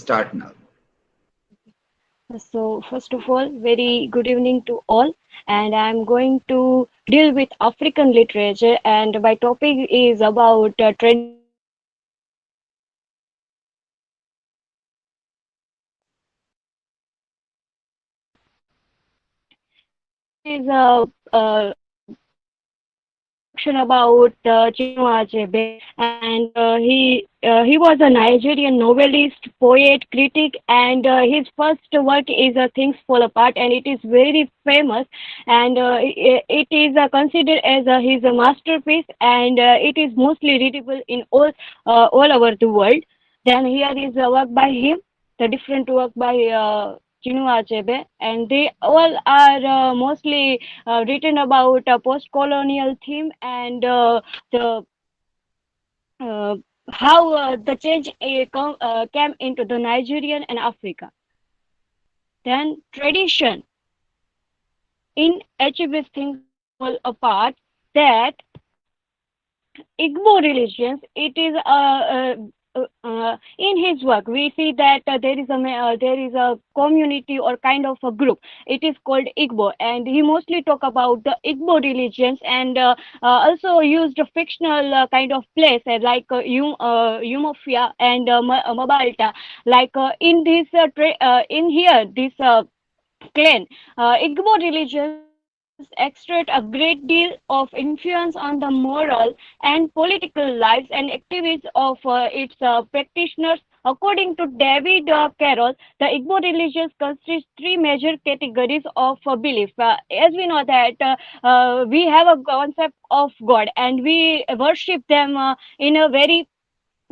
start now. So, first of all, very good evening to all. And I'm going to deal with African literature, and my topic is about traditional Igbo literature. This is an introduction about Chinua Achebe, and he was a Nigerian novelist, poet, critic, and his first work is Things Fall Apart, and it is very famous, and it is considered as his masterpiece, and it is mostly readable in all over the world. Then here is a work by him, the different work by Chinua Achebe, and they all are mostly written about a post-colonial theme and the uh, how the change came into the Nigerian and Africa. Then tradition in HBS things fall apart that Igbo religions, it is in his work we see that there is a community or kind of a group. It is called Igbo, and he mostly talk about the Igbo religions and also used a fictional kind of place like Umofia and Mabalta. Like in here this clan. Igbo religions extract a great deal of influence on the moral and political lives and activities of its practitioners. According to David Carroll, the Igbo religions consist three major categories of belief. As we know that we have a concept of God and we worship them in a very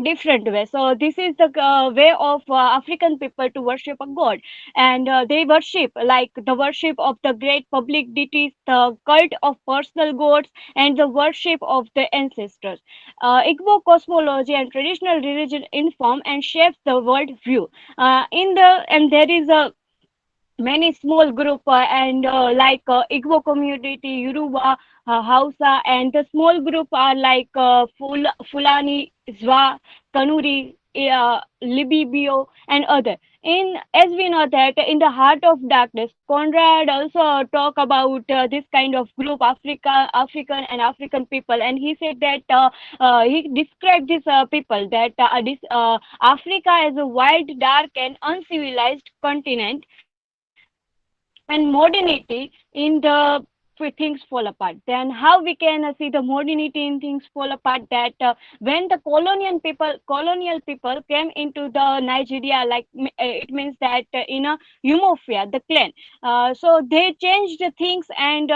different way. So this is the way of African people to worship a god, and they worship like the worship of the great public deities, the cult of personal gods, and the worship of the ancestors. Igbo cosmology and traditional religion inform and shapes the world view. In the and there is a many small group and like Igbo community, Yoruba, Hausa, and the small group are like Fulani, Zwa, Kanuri, Libibio, and other. In as we know that in the heart of darkness, Conrad also talk about this kind of group, African and African people, and he said that he described these people that Africa is a wild, dark, and uncivilized continent and modernity in the things fall apart. Then how we can see the modernity in things fall apart, that when the colonial people came into the Nigeria, like it means that in a Umofia, the clan, so they changed the things and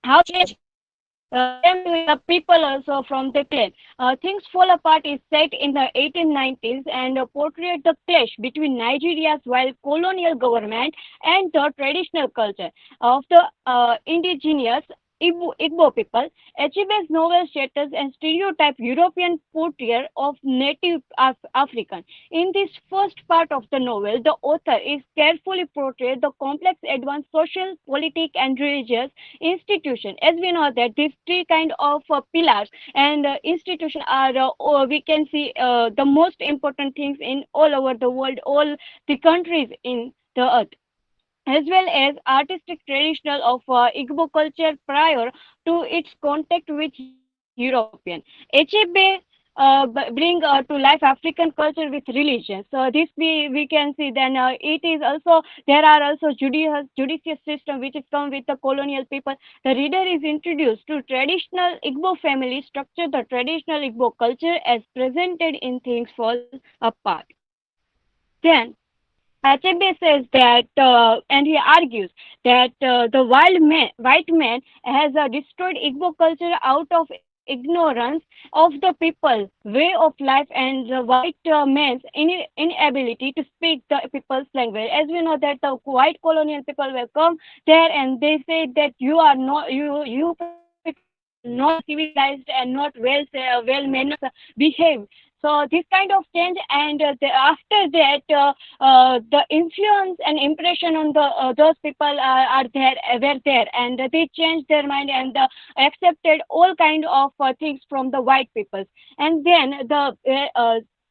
how change came with the people also from the clan. Things Fall Apart is set in the 1890s and portrayed the clash between Nigeria's while colonial government and the traditional culture of the indigenous Igbo people. Achibe's novel shatters and stereotype European portrayal of native African. In this first part of the novel, the author is carefully portrayed the complex advanced social, politic, and religious institution. As we know that these three kind of pillars and institution are we can see the most important things in all over the world, all the countries in the earth, as well as artistic traditional of Igbo culture prior to its contact with European. Achebe bring to life African culture with religion. So this we can see. Then it is also there are also judicious system which is come with the colonial people. The reader is introduced to traditional Igbo family structure, the traditional Igbo culture as presented in Things Fall Apart. Then Achebe says that, and he argues that white man has destroyed Igbo culture out of ignorance of the people, way of life, and the white man's inability to speak the people's language. As we know that the white colonial people will come there and they say that you are not you people are not civilized and not well mannered behave. So this kind of change, and after that, the influence and impression on the those people are there, were there, and they changed their mind and accepted all kind of things from the white peoples. And then the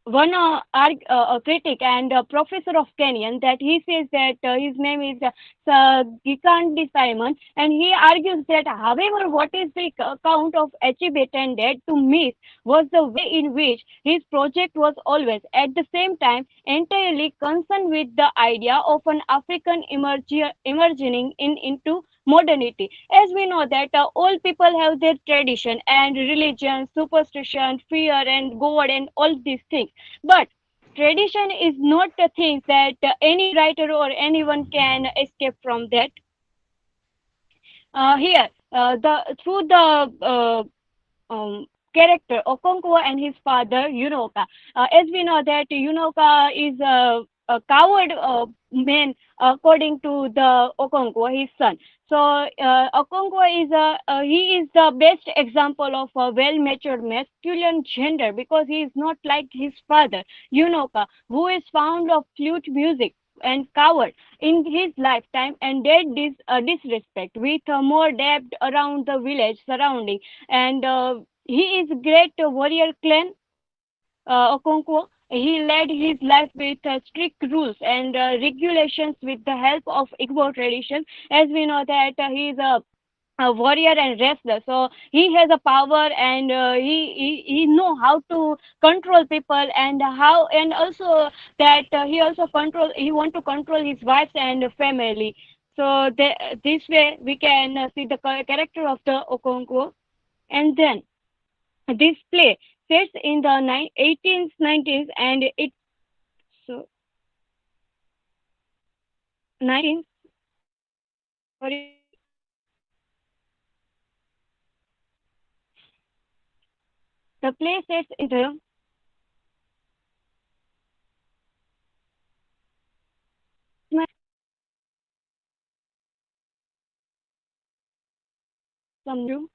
one a critic and a professor of Kenyan that he says that his name is Gikandi Simon, and he argues that however what is the count of achieve attended to miss was the way in which his project was always at the same time entirely concerned with the idea of an African emerging into modernity. As we know that all people have their tradition and religion, superstition, fear and God and all these things, but tradition is not a thing that any writer or anyone can escape from that. Here, the through the character Okonkwo and his father Yunoka. As we know that Yunoka is a coward man according to the Okonkwo, his son. So Okonkwo is he is the best example of a well-matured masculine gender because he is not like his father Yunoka, who is fond of flute music and coward in his lifetime and did disrespect with more depth around the village surrounding, and he is great warrior clan Okonkwo. He led his life with strict rules and regulations with the help of Igbo tradition. As we know that he is a warrior and wrestler, so he has a power and he know how to control people and how, and also that he also control, he want to control his wives and family. So this way we can see the character of the Okonkwo. And then this play sets in the 1890s and it so 19 sorry, the play sets in the some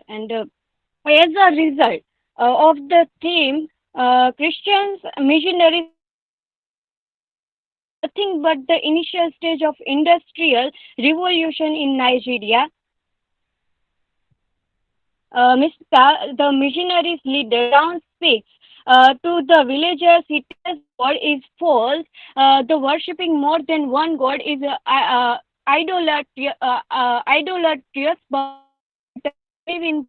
and as a result of the theme, Christians missionaries nothing but the initial stage of industrial revolution in Nigeria. Mr. The missionaries leader down speaks to the villagers. He tells God is false. The worshipping more than one God is idolatrous, but believe in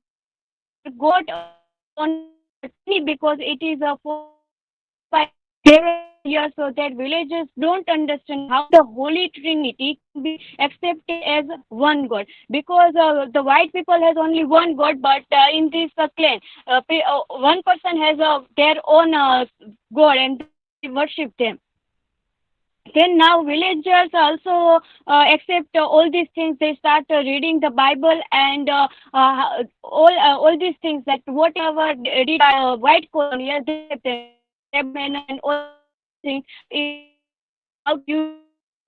their God only because it is a followed by several years, so that villagers don't understand how the Holy Trinity can be accepted as one God, because the white people has only one God, but in this clan, one person has their own God and they worship them. Then now villagers also accept all these things. They start reading the Bible and all these things that whatever did by white colonial they accept them, like manner and all things is how to use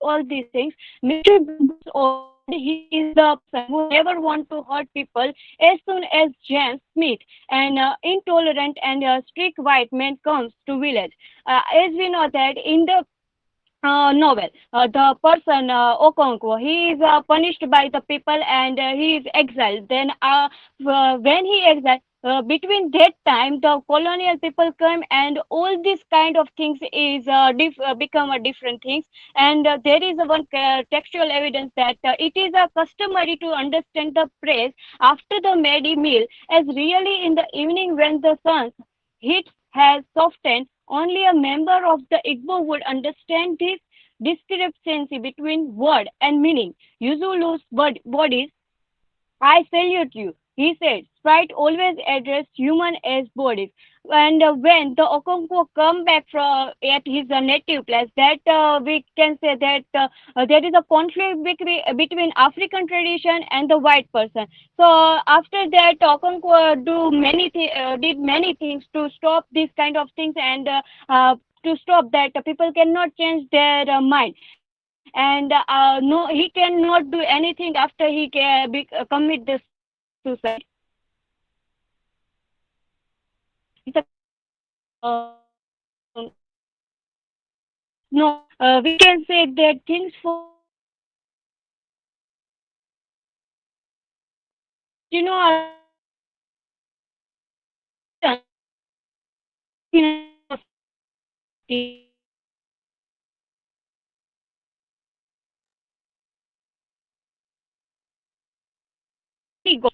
all these things. Mr. Biggs old, he is the person who never want to hurt people. As soon as James Smith, an intolerant and strict white man, comes to village, as we know that in the novel. The person Okonkwo, he is punished by the people and he is exiled. Then when he exiled, between that time the colonial people come and all these kind of things is become a different things, and there is a one textual evidence that it is a customary to understand the praise after the Medi meal as really in the evening when the sun heat has softened. Only a member of the Igbo would understand this discrepancy between word and meaning. Yuzulu's bodies, I salute you. He said, Sprite always addressed human as bodies. And when the Okonkwo come back from at his native place, that we can say that there is a conflict between African tradition and the white person. So after that, Okonkwo did many things to stop these kind of things and to stop that people cannot change their mind. And no, he cannot do anything after he commit the suicide. It's a kind of no. We can say that things for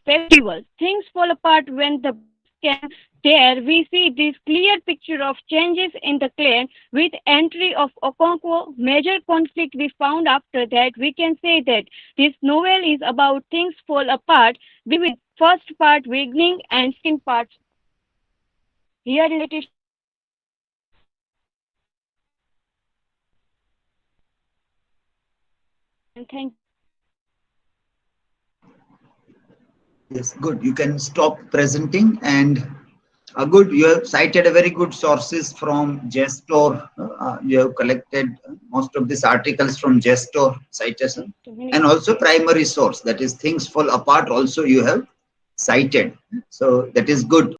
Festivals. Things fall apart when the British came there. We see this clear picture of changes in the clan with entry of Okonkwo. Major conflict we found after that. We can say that this novel is about things fall apart, begin with first part beginning and second part. Here is it. And thank Yes, good. You can stop presenting and good. You have cited a very good sources from Gestor. You have collected most of these articles from Gestor citation, just a minute. and also primary source, that is things fall apart. Also, you have cited. So that is good.